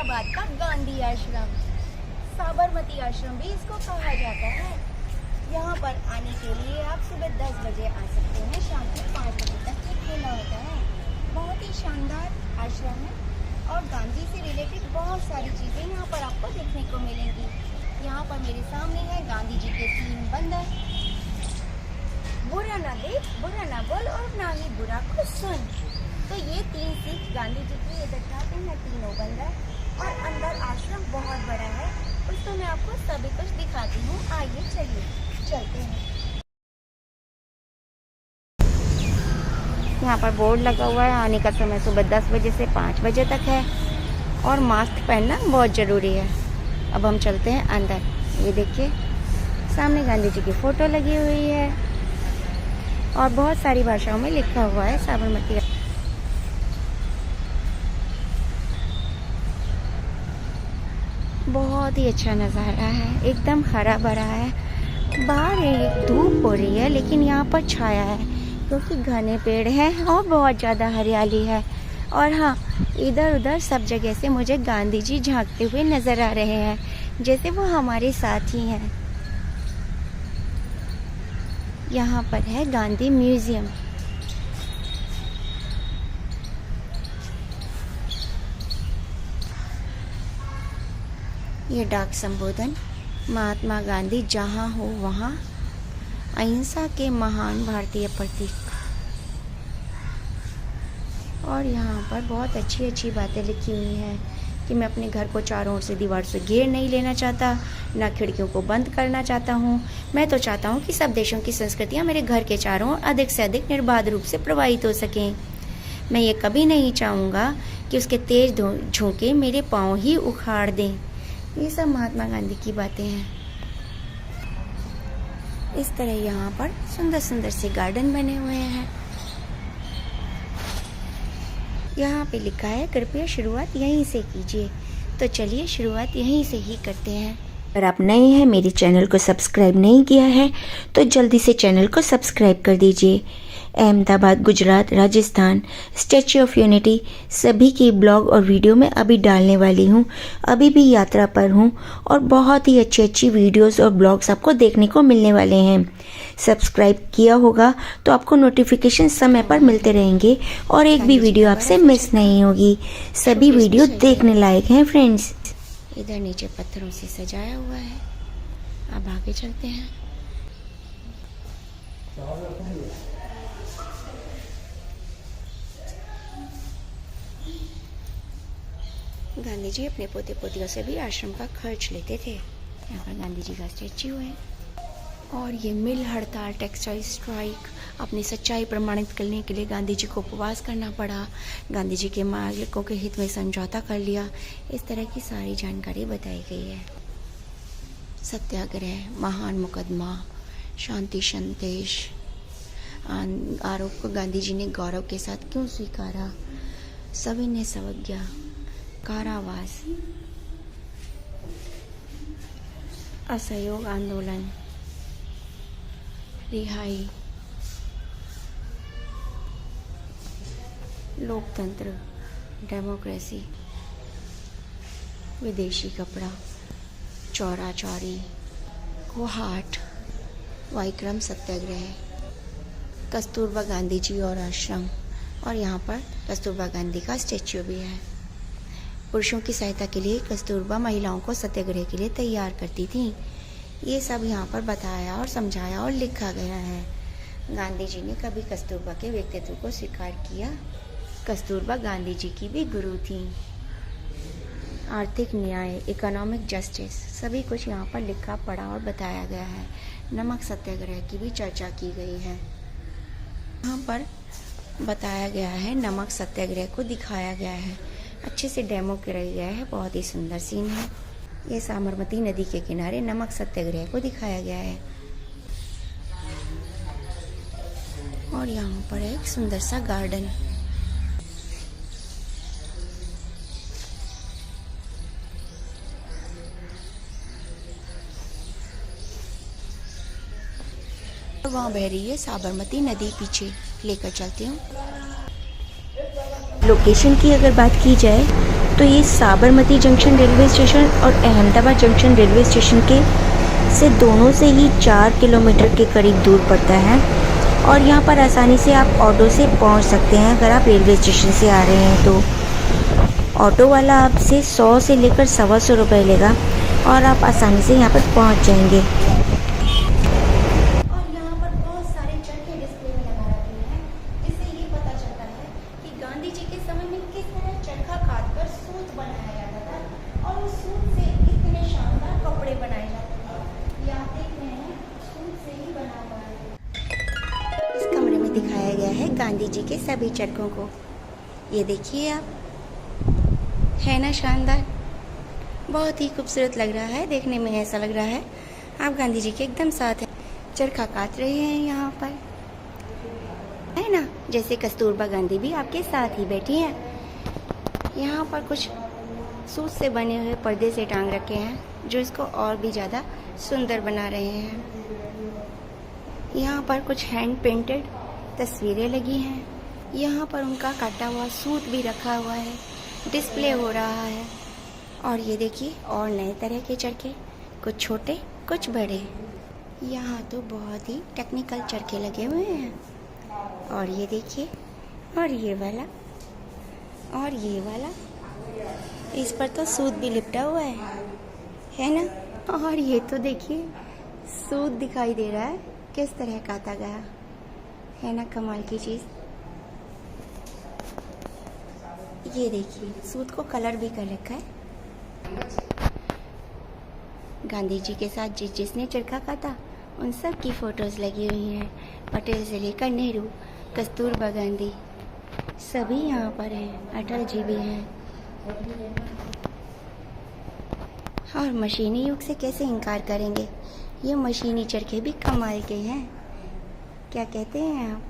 अहमदाबाद का गांधी आश्रम, साबरमती आश्रम भी इसको कहा जाता है। यहाँ पर आने के लिए आप सुबह 10 बजे आ सकते हैं, शाम को 5 बजे तक ये खुला होता है। बहुत ही शानदार आश्रम है और गांधी से रिलेटेड बहुत सारी चीज़ें यहाँ पर आपको देखने को मिलेंगी। यहाँ पर मेरे सामने है गांधी जी के 3 बंदर, बुरा ना देख, बुरा ना बोल और ना ही बुरा को सुन। तो ये 3 सीख गांधी जी की ये दर्शाते हैं तीनों बंदर। और अंदर आश्रम बहुत बड़ा है, उसको मैं आपको सभी कुछ दिखाती हूँ। आइए चलिए चलते हैं। यहाँ पर बोर्ड लगा हुआ है, आने का समय सुबह 10 बजे से 5 बजे तक है और मास्क पहनना बहुत ज़रूरी है। अब हम चलते हैं अंदर। ये देखिए सामने गांधी जी की फ़ोटो लगी हुई है और बहुत सारी भाषाओं में लिखा हुआ है साबरमती। बहुत ही अच्छा नज़ारा है, एकदम हरा भरा है। बाहर एक धूप हो रही है लेकिन यहाँ पर छाया है क्योंकि घने पेड़ हैं और बहुत ज़्यादा हरियाली है। और हाँ, इधर उधर सब जगह से मुझे गांधी जी झांकते हुए नज़र आ रहे हैं, जैसे वो हमारे साथ ही हैं। यहाँ पर है गांधी म्यूजियम। ये डाक संबोधन, महात्मा गांधी जहाँ हो वहाँ, अहिंसा के महान भारतीय प्रतीक। और यहाँ पर बहुत अच्छी अच्छी बातें लिखी हुई हैं कि मैं अपने घर को चारों ओर से दीवार से घेर नहीं लेना चाहता, ना खिड़कियों को बंद करना चाहता हूँ। मैं तो चाहता हूँ कि सब देशों की संस्कृतियाँ मेरे घर के चारों ओर अधिक से अधिक निर्बाध रूप से प्रवाहित हो सकें। मैं ये कभी नहीं चाहूँगा कि उसके तेज झोंके मेरे पाँव ही उखाड़ दें। ये सब महात्मा गांधी की बातें हैं। इस तरह यहाँ पर सुंदर सुंदर से गार्डन बने हुए हैं। यहाँ पे लिखा है कृपया शुरुआत यहीं से कीजिए। तो चलिए शुरुआत यहीं से ही करते हैं। अगर आप नए हैं, मेरे चैनल को सब्सक्राइब नहीं किया है तो जल्दी से चैनल को सब्सक्राइब कर दीजिए। Ahmedabad, Gujarat, Rajasthan, statue of unity सभी की ब्लॉग और वीडियो मैं अभी डालने वाली हूँ। अभी भी यात्रा पर हूँ और बहुत ही अच्छी अच्छी वीडियोस और ब्लॉग्स आपको देखने को मिलने वाले हैं। सब्सक्राइब किया होगा तो आपको नोटिफिकेशन समय पर मिलते रहेंगे और एक भी वीडियो आपसे मिस नहीं होगी। सभी वीडियो देखने लायक हैं फ्रेंड्स। इधर नीचे पत्थरों से सजाया हुआ है। अब आगे चलते हैं। गांधी जी अपने पोते पोतियों से भी आश्रम का खर्च लेते थे। यहाँ पर गांधी जी का स्टैच्यू है। और ये मिल हड़ताल, टेक्सटाइल स्ट्राइक, अपनी सच्चाई प्रमाणित करने के लिए गांधी जी को उपवास करना पड़ा। गांधी जी के मालिकों के हित में समझौता कर लिया। इस तरह की सारी जानकारी बताई गई है। सत्याग्रह, महान मुकदमा, शांति संदेश, आरोप को गांधी जी ने गौरव के साथ क्यों स्वीकारा, सविनय अवज्ञा, कारावास, असहयोग आंदोलन, रिहाई, लोकतंत्र, डेमोक्रेसी, विदेशी कपड़ा, चौरा चौरी, कोहाट, वाइक्रम सत्याग्रह, कस्तूरबा गांधी जी और आश्रम। और यहाँ पर कस्तूरबा गांधी का स्टैच्यू भी है। पुरुषों की सहायता के लिए कस्तूरबा महिलाओं को सत्याग्रह के लिए तैयार करती थी। ये सब यहाँ पर बताया और समझाया और लिखा गया है। गांधी जी ने कभी कस्तूरबा के व्यक्तित्व को स्वीकार किया। कस्तूरबा गांधी जी की भी गुरु थी। आर्थिक न्याय, इकोनॉमिक जस्टिस, सभी कुछ यहाँ पर लिखा पढ़ा और बताया गया है। नमक सत्याग्रह की भी चर्चा की गई है। यहाँ पर बताया गया है, नमक सत्याग्रह को दिखाया गया है, अच्छे से डेमो कराया गया है। बहुत ही सुंदर सीन है। ये साबरमती नदी के किनारे नमक सत्याग्रह को दिखाया गया है। और यहाँ पर एक सुंदर सा गार्डन। वहाँ बह रही है साबरमती नदी, पीछे लेकर चलती हूँ। लोकेशन की अगर बात की जाए तो ये साबरमती जंक्शन रेलवे स्टेशन और अहमदाबाद जंक्शन रेलवे स्टेशन के से दोनों से ही 4 किलोमीटर के करीब दूर पड़ता है। और यहाँ पर आसानी से आप ऑटो से पहुँच सकते हैं। अगर आप रेलवे स्टेशन से आ रहे हैं तो ऑटो वाला आपसे 100 से लेकर 125 रुपये लेगा और आप आसानी से यहाँ पर पहुँच जाएंगे। और यहाँ पर बहुत सारे चरखे डिस्प्ले में लगा रखे हैं, जिससे ये पता चलता है कि गांधी जी के समय में किस तरह चरखा काटकर सूत बनाया जाता था और उस सूत से कितने शानदार कपड़े बनाए जाते थे। ये आप देख रहे हैं, सूत से ही बना हुआ है। इस कमरे में दिखाया गया है गांधी जी के सभी चरखों को। ये देखिए आप, है ना शानदार, बहुत ही खूबसूरत लग रहा है। देखने में ऐसा लग रहा है आप गांधी जी के एकदम साथ हैं, चरखा काट रहे हैं यहाँ पर, है ना, जैसे कस्तूरबा गांधी भी आपके साथ ही बैठी हैं। यहाँ पर कुछ सूत से बने हुए पर्दे से टांग रखे हैं, जो इसको और भी ज़्यादा सुंदर बना रहे हैं। यहाँ पर कुछ हैंड पेंटेड तस्वीरें लगी हैं। यहाँ पर उनका काटा हुआ सूत भी रखा हुआ है, डिस्प्ले हो रहा है। और ये देखिए और नए तरह के चरखे, कुछ छोटे कुछ बड़े। यहाँ तो बहुत ही टेक्निकल चरखे लगे हुए हैं। और ये देखिए, और ये वाला, और ये वाला, इस पर तो सूत भी लिपटा हुआ है ना। और ये तो देखिए सूत दिखाई दे रहा है किस तरह काटा गया है ना, कमाल की चीज़। ये देखिए सूत को कलर भी कर रखा है। गांधी जी के साथ जिसने चरखा काटा उन सब की फोटोज लगी हुई हैं। पटेल से लेकर नेहरू, कस्तूरबा गांधी, सभी यहाँ पर हैं। अटल जी भी हैं। और मशीनी युग से कैसे इनकार करेंगे, ये मशीनी चरखे भी कमाल के हैं। क्या कहते हैं आप,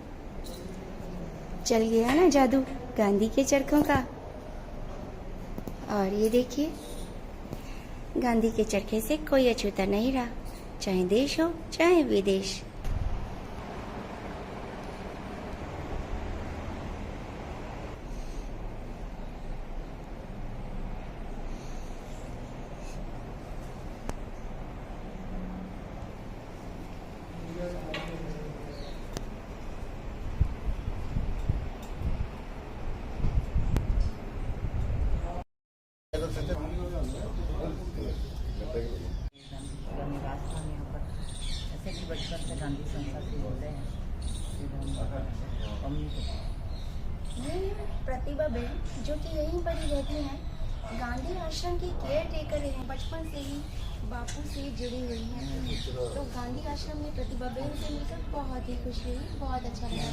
चल गया ना जादू गांधी के चरखों का। और ये देखिए, गांधी के चरखे से कोई अछूता नहीं रहा, चाहे देश हो चाहे विदेश। बचपन से गांधी संसद से बोलते हैं। ये प्रतिभा बहन जो कि यहीं पर ही रहती हैं, गांधी आश्रम की केयर टेकर हैं, बचपन से ही बापू से जुड़ी हुई हैं। तो गांधी आश्रम में प्रतिभा बहन से मिलकर बहुत ही खुशी हुई, बहुत अच्छा लगा।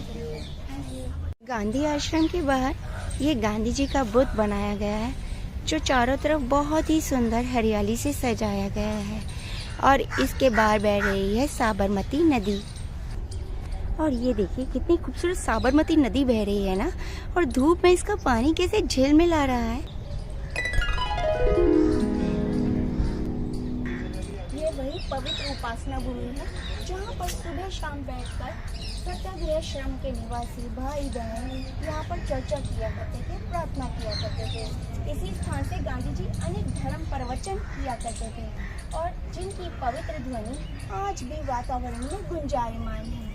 गांधी आश्रम के बाहर ये गांधी जी का बुत बनाया गया है, जो चारों तरफ बहुत ही सुंदर हरियाली से सजाया गया है। और इसके बाहर बह रही है साबरमती नदी। और ये देखिए कितनी खूबसूरत साबरमती नदी बह रही है ना, और धूप में इसका पानी कैसे झिलमिल आ रहा है। ये वही पवित्र उपासना भूमि है, जहाँ पर सुबह शाम बैठकर सत्याग्रह श्रम के निवासी भाई बहन यहाँ पर चर्चा किया करते थे, प्रार्थना किया करते थे। इसी स्थान से गांधी जी अनेक धर्म प्रवचन किया करते थे, और जिनकी पवित्र ध्वनि आज भी वातावरण में गुंजायमान है।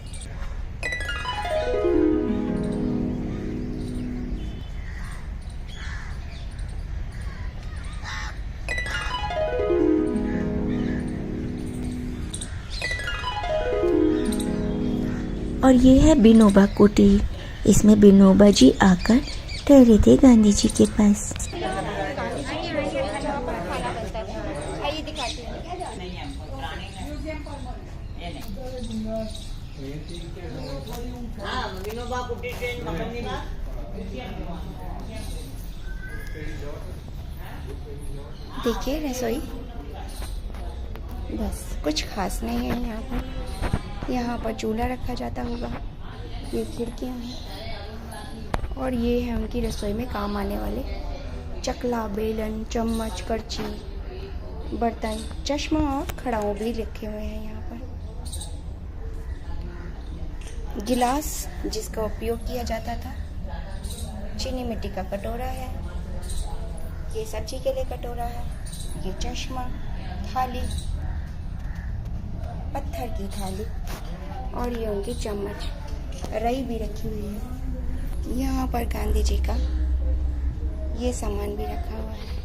और ये है विनोबा कुटीर। इसमें विनोबा जी आकर ठहरे थे गांधी जी के पास। देखिए रसोई, बस कुछ खास नहीं है यहाँ पर। यहाँ पर चूल्हा रखा जाता होगा, ये खिड़कियाँ हैं, और ये है उनकी रसोई में काम आने वाले चकला, बेलन, चम्मच, करछी, बर्तन, चश्मा और खड़ाऊ भी रखे हुए हैं यहाँ पर। गिलास जिसका उपयोग किया जाता था, चीनी मिट्टी का कटोरा है, ये सब्जी के लिए कटोरा है, ये चश्मा, थाली, पत्थर की थाली और ये उनकी चम्मच, रई भी रखी हुई है। यहाँ पर गांधी जी का ये सामान भी रखा हुआ है।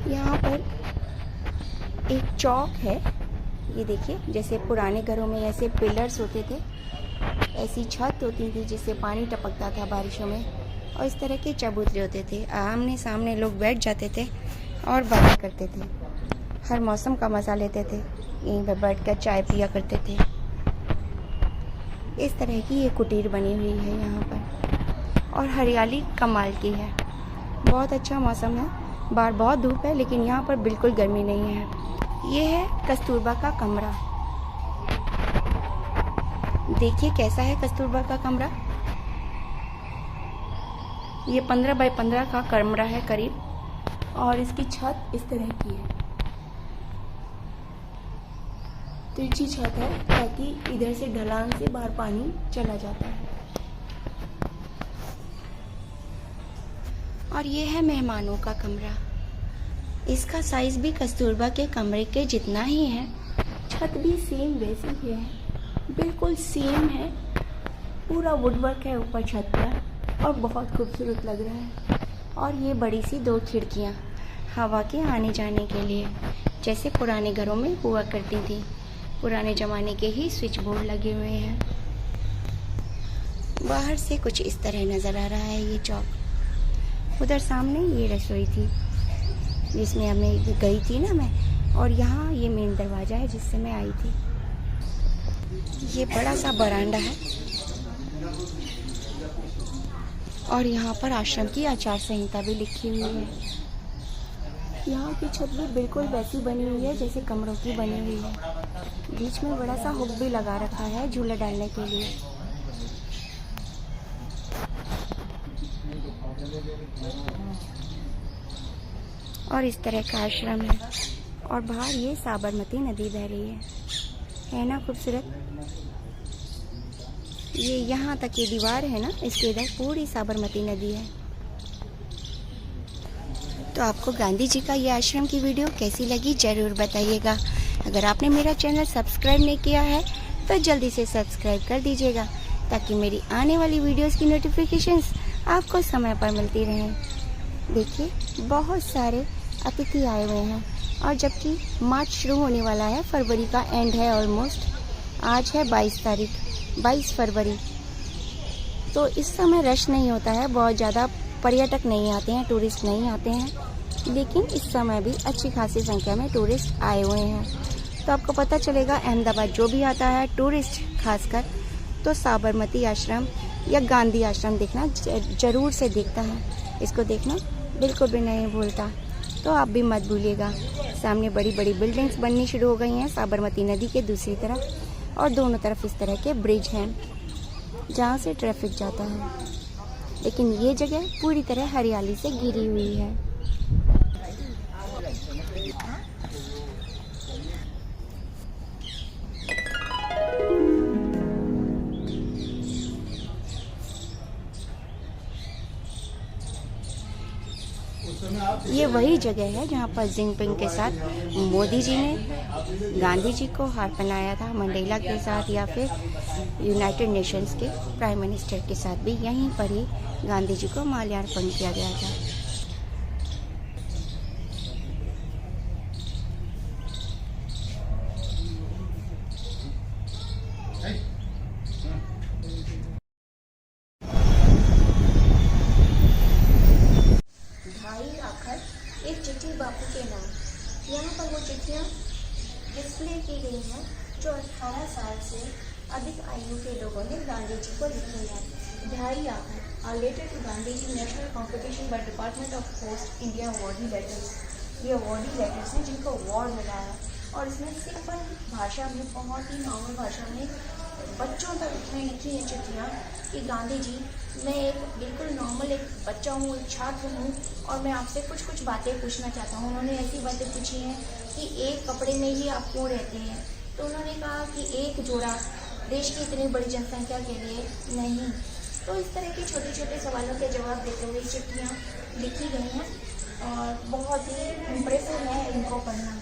यहाँ पर एक चौक है, ये देखिए, जैसे पुराने घरों में ऐसे पिलर्स होते थे, ऐसी छत होती थी जिससे पानी टपकता था बारिशों में, और इस तरह के चबूतरे होते थे। आमने सामने लोग बैठ जाते थे और बातें करते थे, हर मौसम का मज़ा लेते थे, यहीं पर बैठकर चाय पिया करते थे। इस तरह की ये कुटीर बनी हुई है यहाँ पर, और हरियाली कमाल की है। बहुत अच्छा मौसम है, बाहर बहुत धूप है लेकिन यहाँ पर बिल्कुल गर्मी नहीं है। ये है कस्तूरबा का कमरा। देखिए कैसा है कस्तूरबा का कमरा। ये 15 बाय 15 का कमरा है करीब, और इसकी छत इस तरह की है, तिरछी छत है ताकि इधर से ढलान से बाहर पानी चला जाता है। और ये है मेहमानों का कमरा। इसका साइज भी कस्तूरबा के कमरे के जितना ही है, छत भी सेम वैसी ही है, बिल्कुल सेम है। पूरा वुडवर्क है ऊपर छत पर और बहुत खूबसूरत लग रहा है। और ये बड़ी सी 2 खिड़कियाँ हवा के आने जाने के लिए, जैसे पुराने घरों में हुआ करती थी। पुराने ज़माने के ही स्विच बोर्ड लगे हुए हैं। बाहर से कुछ इस तरह नज़र आ रहा है ये चौक। उधर सामने ये रसोई थी जिसमें हमें गई थी ना मैं, और यहाँ ये मेन दरवाज़ा है जिससे मैं आई थी। ये बड़ा सा बरामदा है और यहाँ पर आश्रम की आचार संहिता भी लिखी हुई है। यहाँ की छत भी बिल्कुल वैसी बनी हुई है जैसे कमरों की बनी हुई है। बीच में बड़ा सा हुक भी लगा रखा है झूला डालने के लिए। और इस तरह का आश्रम है, और बाहर ये साबरमती नदी बह रही है ना खूबसूरत। ये यहाँ तक ये दीवार है ना, इसके इधर पूरी साबरमती नदी है। तो आपको गांधी जी का ये आश्रम की वीडियो कैसी लगी ज़रूर बताइएगा। अगर आपने मेरा चैनल सब्सक्राइब नहीं किया है तो जल्दी से सब्सक्राइब कर दीजिएगा, ताकि मेरी आने वाली वीडियोस की नोटिफिकेशंस आपको समय पर मिलती रहें। देखिए बहुत सारे अतिथि आए हुए हैं, और जबकि मार्च शुरू होने वाला है, फरवरी का एंड है ऑलमोस्ट। आज है 22 फरवरी। तो इस समय रश नहीं होता है, बहुत ज़्यादा पर्यटक नहीं आते हैं, टूरिस्ट नहीं आते हैं, लेकिन इस समय भी अच्छी खासी संख्या में टूरिस्ट आए हुए हैं। तो आपको पता चलेगा अहमदाबाद जो भी आता है टूरिस्ट खासकर, तो साबरमती आश्रम या गांधी आश्रम देखना ज़रूर से देखता है। इसको देखना बिल्कुल भी नहीं भूलता। तो आप भी मत भूलिएगा। सामने बड़ी बड़ी बिल्डिंग्स बननी शुरू हो गई हैं साबरमती नदी के दूसरी तरफ, और दोनों तरफ इस तरह के ब्रिज हैं जहाँ से ट्रैफिक जाता है। लेकिन ये जगह पूरी तरह हरियाली से घिरी हुई है। ये वही जगह है जहाँ पर जिनपिंग के साथ मोदी जी ने गांधी जी को हार पहनाया था, मंडेला के साथ या फिर यूनाइटेड नेशंस के प्राइम मिनिस्टर के साथ भी यहीं पर ही गांधी जी को माल्यार्पण किया गया था। एक चिट्ठी बापू के नाम। यहाँ पर वो चिट्ठियाँ डिस्प्ले की गई हैं जो 18 साल से अधिक आयु के लोगों ने गांधी जी को लिखी हैं। Dhai Akhar are related to Gandhi ji national competition by department of post India awardee letters. ये अवॉर्डी लेटर्स हैं जिनको अवार्ड मिला है, और इसमें सिंपल भाषा में, बहुत ही नॉर्मल भाषा में बच्चों तक में लिखी हैं चिट्ठियाँ कि गांधी जी, मैं एक बिल्कुल नॉर्मल एक बच्चा हूँ, एक छात्र हूँ, और मैं आपसे कुछ बातें पूछना चाहता हूँ। उन्होंने ऐसी बातें पूछी हैं कि एक कपड़े में ही आप क्यों रहते हैं। तो उन्होंने कहा कि एक जोड़ा देश की इतनी बड़ी जनसंख्या के लिए नहीं। तो इस तरह के छोटे छोटे सवालों के जवाब देते हुए चिट्ठियाँ लिखी गई हैं और बहुत ही इम्प्रेसिव है इनको पढ़ना।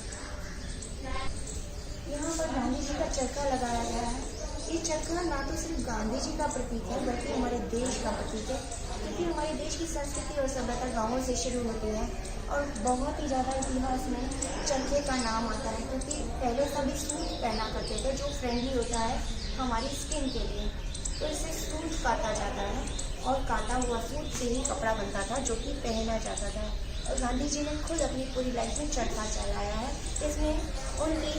यहाँ पर गांधी जी का चरखा लगाया गया है। ये चरखा ना तो सिर्फ गांधी जी का प्रतीक है बल्कि हमारे देश का प्रतीक है, क्योंकि हमारे देश की संस्कृति और सभ्यता गाँवों से शुरू होती है और बहुत ही ज़्यादा इतिहास में चरखे का नाम आता है, क्योंकि पहले सभी सूट पहना करते थे जो फ्रेंडली होता है हमारी स्किन के लिए। तो इससे सूट काटा जाता है और काटा हुआ सूट से ही कपड़ा बनता था जो कि पहना जाता था। और गांधी जी ने खुद अपनी पूरी लाइफ में चरखा चलाया है। इसमें उनकी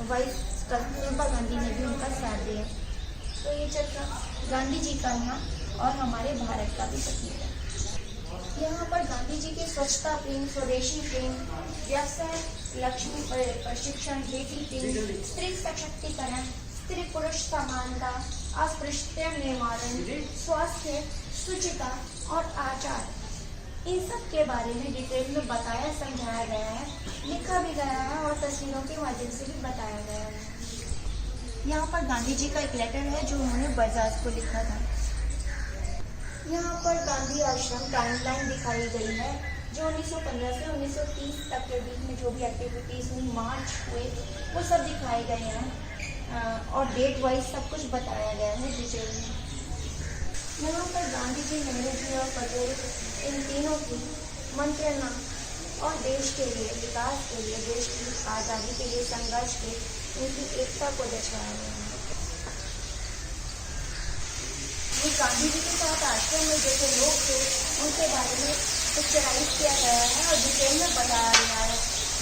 वाइफ कस्तूरबा गांधी ने भी उनका साथ दिया। तो ये चरखा गांधी जी का यहाँ और हमारे भारत का भी प्रतीक है। यहाँ पर गांधी जी के स्वच्छता प्रेम, स्वदेशी प्रेम, व्यवसाय लक्ष्मी प्रशिक्षण, बेटी प्रेम, स्त्री सशक्तिकरण, स्त्री पुरुष समानता, अस्पृश्यता निर्मूलन, स्वास्थ्य, शुचिता और आचार, इन सब के बारे में डिटेल में बताया समझाया गया है, लिखा भी गया है और तस्वीरों के माध्यम से भी बताया गया है। यहाँ पर गांधी जी का एक लेटर है जो उन्होंने बजाज को लिखा था। यहाँ पर गांधी आश्रम टाइमलाइन दिखाई गई है जो 1915 से 1930 तक के बीच में जो भी एक्टिविटीज़ हुई, मार्च हुए, वो सब दिखाए गए हैं और डेट वाइज सब कुछ बताया गया है डिटेल में। यहाँ पर गांधी जी, नेहरू जी और पटेल इन तीनों की मंत्रणा और देश के लिए, विकास के लिए, देश की आज़ादी के लिए संघर्ष के, उनकी एकता को दर्शाया गया है। ये गांधी जी के साथ आश्रम में जैसे लोग थे उनके बारे में पिक्चराइज किया गया है और डिटेल में बताया गया है।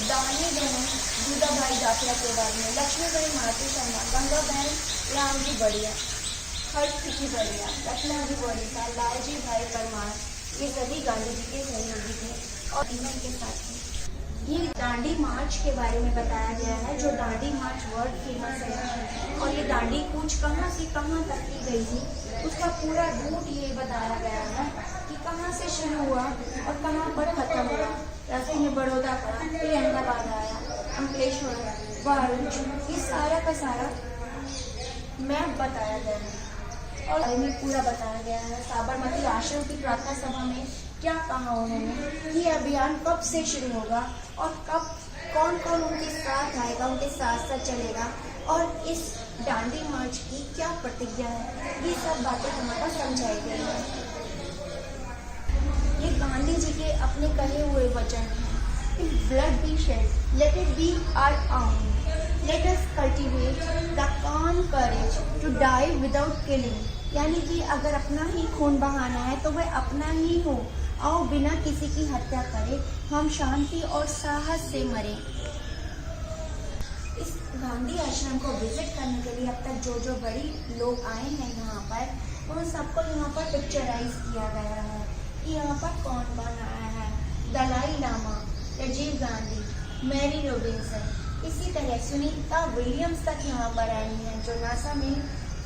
दानी बहन दूधा भाई दाखला के बारे में, लक्ष्मीबाई मातू शर्मा, गंगा बहन राम जी बढ़िया, हर्ष जी बढ़िया, रत्ना जी बढ़िया, लालजी भाई परमार, ये सभी गांधी जी के सहयोगी थे और इन्हीं के साथ थे। ये दांडी मार्च के बारे में बताया गया है जो दांडी मार्च वर्ल्ड फेमस है और ये दांडी कूच कहाँ से कहाँ तक की गई थी उसका पूरा रूट ये बताया गया है कि कहाँ से शुरू हुआ और कहाँ पर खत्म हुआ। जैसे ये बड़ौदा पड़ा, फिर अहमदाबाद आया, अंकलेश्वर, भरूच, ये सारा का सारा मैप बताया गया है और इनमें पूरा बताया गया है। साबरमती आश्रम की प्रार्थना सभा में क्या कहा उन्होंने, ये अभियान कब से शुरू होगा और कब कौन कौन उनके साथ आएगा, उनके साथ साथ चलेगा और इस दांडी मार्च की क्या प्रतिज्ञा है, ये सब बातें यहाँ पर समझाई गई है। ये गांधी जी के अपने कहे हुए वचन हैं। If blood be shed, let it be our own. Let us cultivate the calm courage to die without killing. यानी कि अगर अपना ही खून बहाना है तो वह अपना ही हो, आओ बिना किसी की हत्या करे, हम शांति और साहस से मरें। इस गांधी आश्रम को विजिट करने के लिए अब तक जो जो बड़ी लोग आए हैं यहाँ पर, उन सबको यहाँ पर पिक्चराइज किया गया है कि यहाँ पर कौन कौन आया है। दलाई लामा, राजीव गांधी, मैरी रॉबिन्सन, इसी तरह सुनीता विलियम्स तक यहाँ पर आई हैं जो नासा में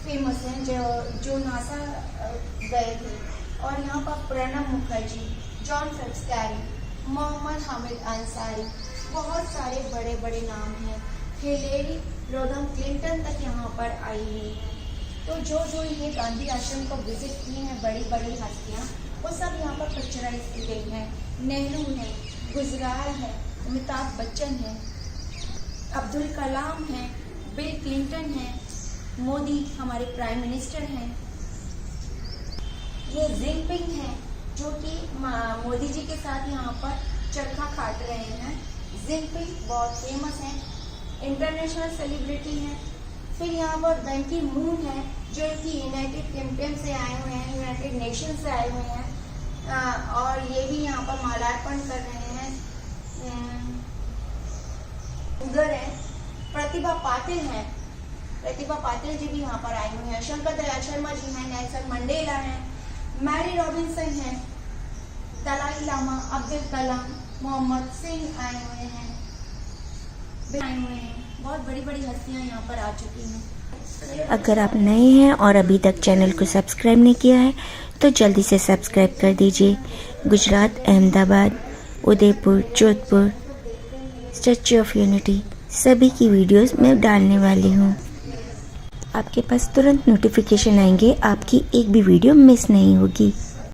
फेमस हैं, जो नासा गए थे। और यहाँ पर Pranab Mukherjee, John Phillips Carey, Mohammad Hamid Ansari, बहुत सारे बड़े बड़े नाम हैं। हिलेरी रोडम क्लिंटन तक यहाँ पर आई है। तो जो ये गांधी आश्रम को विजिट किए हैं बड़ी बड़ी हस्तियाँ, वो सब यहाँ पर पिक्चराइज की गई हैं। नेहरू है, गुजराल है, अमिताभ बच्चन है, अब्दुल कलाम है, बिल क्लिंटन है, मोदी हमारे प्राइम मिनिस्टर हैं, ये जिनपिंग है जो कि मोदी जी के साथ यहाँ पर चरखा काट रहे हैं। जिनपिंग बहुत फेमस है, इंटरनेशनल सेलिब्रिटी हैं। फिर यहाँ पर बैन की मून है जो कि यूनाइटेड किंगडम से आए हुए हैं, यूनाइटेड नेशन से आए हुए हैं और ये भी यहाँ पर माल्यार्पण कर रहे हैं। उधर है प्रतिभा पाटिल हैं, प्रतिभा पाटिल जी भी यहाँ पर आए हुए हैं। शंकर दयाल शर्मा जी हैं, नेल्सन मंडेला हैं, मैरी रॉबिन्सन हैं, दलाई लामा, अब्दुल कलाम, मोहम्मद सिंह आए हुए हैं, बहुत बड़ी बड़ी हस्तियाँ यहाँ पर आ चुकी हैं। अगर आप नए हैं और अभी तक चैनल को सब्सक्राइब नहीं किया है तो जल्दी से सब्सक्राइब कर दीजिए। Gujarat, Ahmedabad, Udaipur, Jodhpur, statue of unity, सभी की वीडियोस मैं डालने वाली हूँ। आपके पास तुरंत नोटिफिकेशन आएंगे, आपकी एक भी वीडियो मिस नहीं होगी।